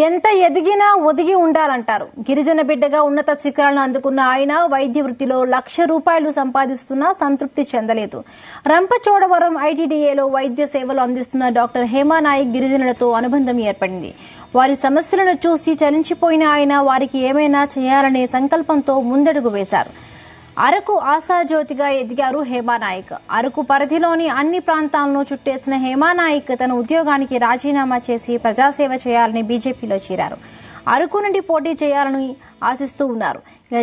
ఎంత ఎదిగినా ఒదిగి ఉండాలంటారు. గిరిజన బిడ్డగా ఉన్నత శిఖరాలను అందుకున్న ఆయన వైద్య వృత్తిలో ₹1,00,000 సంపాదిస్తున్నా సంతృప్తి చెందలేదు. రంపచోడవరం ఐటీడీఏలో వైద్య సేవలు అందిస్తున్న డాక్టర్ హేమా నాయక్ గిరిజనులతో అనుబంధం ఏర్పడింది. వారి సమస్యలను చూసి చలించిపోయిన ఆయన వారికి ఏమైనా చేయాలనే సంకల్పంతో ముందడుగు వేశారు. అరకు ఆశాజ్యోతిగా ఎదిగారు హేమా నాయక్. అరకు పరిధిలోని అన్ని ప్రాంతాలను చుట్టేసిన హేమా నాయక్ తన ఉద్యోగానికి రాజీనామా చేసి ప్రజాసేవ చేయాలని బీజేపీలో చేరారు. అరకు నుండి పోటీ చేయాలని ఆశిస్తూ ఉన్నారు.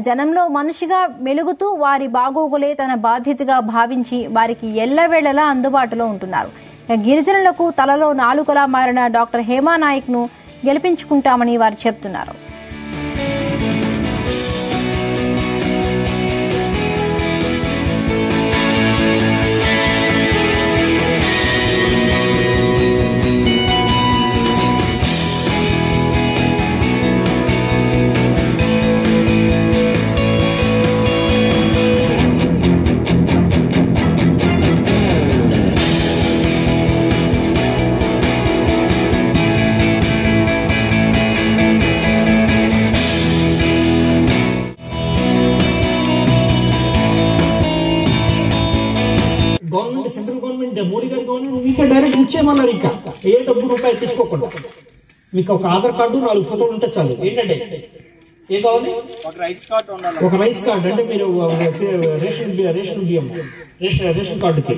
జనంలో మనిషిగా మెలుగుతూ వారి బాగోగులే తన బాధ్యతగా భావించి వారికి ఎల్లవేళలా అందుబాటులో ఉంటున్నారు. గిరిజనులకు తలలో నాలుకలా మారిన డాక్టర్ హేమా నాయక్ ను గెలిపించుకుంటామని వారు చెబుతున్నారు. గవర్నమెంట్ సెంట్రల్ గవర్నమెంట్ మోడీ గారి గవర్నమెంట్ మీకు డైరెక్ట్ ఇచ్చేయమన్నారు. ఇంకా ఏ డబ్బు రూపాయలు తీసుకోకుండా మీకు ఒక ఆధార్ కార్డు 4 ఫోటోలు ఉంటే చాలు. ఏంటంటే ఏ కావాలి? ఒక రైస్ కార్డు అంటే మీరు రేషన్ బియ్యం రేషన్ కార్డుకి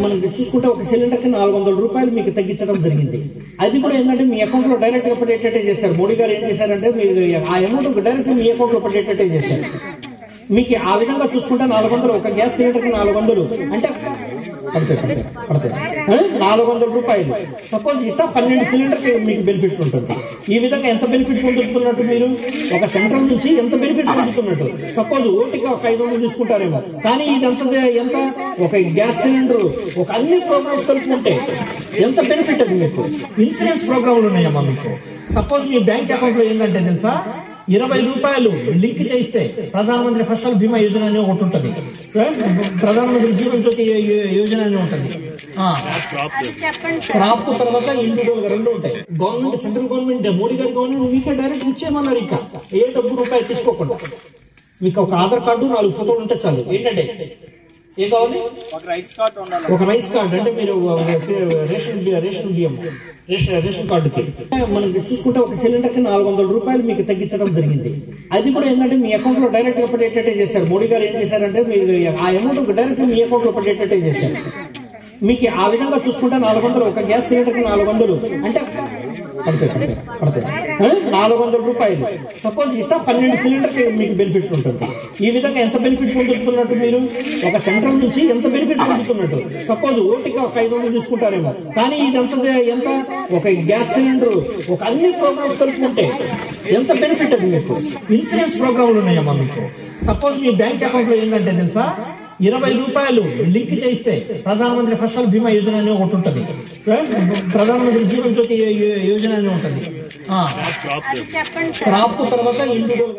మనం చూసుకుంటే ఒక సిలిండర్ కి ₹400 మీకు తగ్గించడం జరిగింది. అది కూడా ఏంటంటే మీ అకౌంట్ లో డైరెక్ట్ గా పడేటట్టే చేశారు. మోడీ గారు ఏం చేశారంటే మీరు ఆ అమౌంట్ డైరెక్ట్ మీ అకౌంట్ లో పడేటట్టే చేశారు. మీకు ఆ విధంగా చూసుకుంటే 400 ఒక గ్యాస్ సిలిండర్ కి 400 అంటే పడతాయి ₹400. సపోజ్ ఇట్లా 12 సిలిండర్ మీకు బెనిఫిట్ ఉంటుంది. ఈ విధంగా ఎంత బెనిఫిట్ పొందుతున్నట్టు మీరు ఒక సెంట్రల్ నుంచి ఎంత బెనిఫిట్ పొందుతున్నట్టు. సపోజ్ ఓటికి ఒక 500 తీసుకుంటారేమో, కానీ ఇది ఎంత ఒక గ్యాస్ సిలిండర్ ఒక అన్ని ప్రోగ్రామ్స్ కలుపుకుంటే ఎంత బెనిఫిట్ అది. మీకు ఇన్సూరెన్స్ ప్రోగ్రాంలు ఉన్నాయమ్మా. మీకు సపోజ్ మీ బ్యాంక్ అకౌంట్ లో ఏంటంటే తెలుసా, ₹20 లింక్ చేస్తే ప్రధానమంత్రి ఫసల్ బీమా యోజన అని ఒకటి ఉంటుంది, ప్రధానమంత్రి జీవన్ జ్యోతి యోజన అని ఉంటుంది, క్రాప్ తర్వాత ఇండివిజువల్ 2 ఉంటాయి. గవర్నమెంట్ సెంట్రల్ గవర్నమెంట్ మోడీ గారి గవర్నమెంట్ మీకు డైరెక్ట్ ఇచ్చేయమన్నారు. ఇంకా ఏ డబ్బు రూపాయలు తీసుకోకుండా మీకు ఒక ఆధార్ కార్డు 4 ఫోటోలు ఉంటే చాలు. ఏంటంటే ఏ కావాలి? ఒక రైస్ కార్డు అంటే మీరు రేషన్ బియ్యం రేషన్ కార్డుకి మనం చూసుకుంటే ఒక సిలిండర్ కి ₹400 మీకు తగ్గించడం జరిగింది. అది కూడా ఏంటంటే మీ అకౌంట్ లో డైరెక్ట్ గా పడేటట్టే చేశారు. మోడీ గారు ఏం చేశారంటే మీరు ఆ అమౌంట్ డైరెక్ట్ మీ అకౌంట్ లో పడేటట్టే చేశారు. మీకు ఆ విధంగా చూసుకుంటే 400 ఒక గ్యాస్ సిలిండర్ కి 400 అంటే పడతాయి ₹400. సపోజ్ ఇట్లా 12 సిలిండర్ మీకు బెనిఫిట్ ఉంటుంది. ఈ విధంగా ఎంత బెనిఫిట్ పొందుతున్నట్టు మీరు ఒక సెంట్రల్ నుంచి ఎంత బెనిఫిట్ పొందుతున్నట్టు. సపోజ్ ఓటికి ఒక 500 తీసుకుంటారేమో, కానీ ఇది ఎంత ఒక గ్యాస్ సిలిండర్ ఒక అన్ని ప్రోగ్రామ్స్ కలుపుకుంటే ఎంత బెనిఫిట్ అది. మీకు ఇన్సూరెన్స్ ప్రోగ్రాంలు ఉన్నాయమ్మా. మీకు సపోజ్ మీ బ్యాంక్ అకౌంట్ లో ఏంటంటే తెలుసా, ₹20 లింక్ చేస్తే ప్రధానమంత్రి ఫసల్ బీమా యోజన అని ఒకటి ఉంటుంది, ప్రధానమంత్రి జీవన్ జ్యోతి యోజన అని ఉంటుంది, క్రాప్ తర్వాత ఇండివిజువల్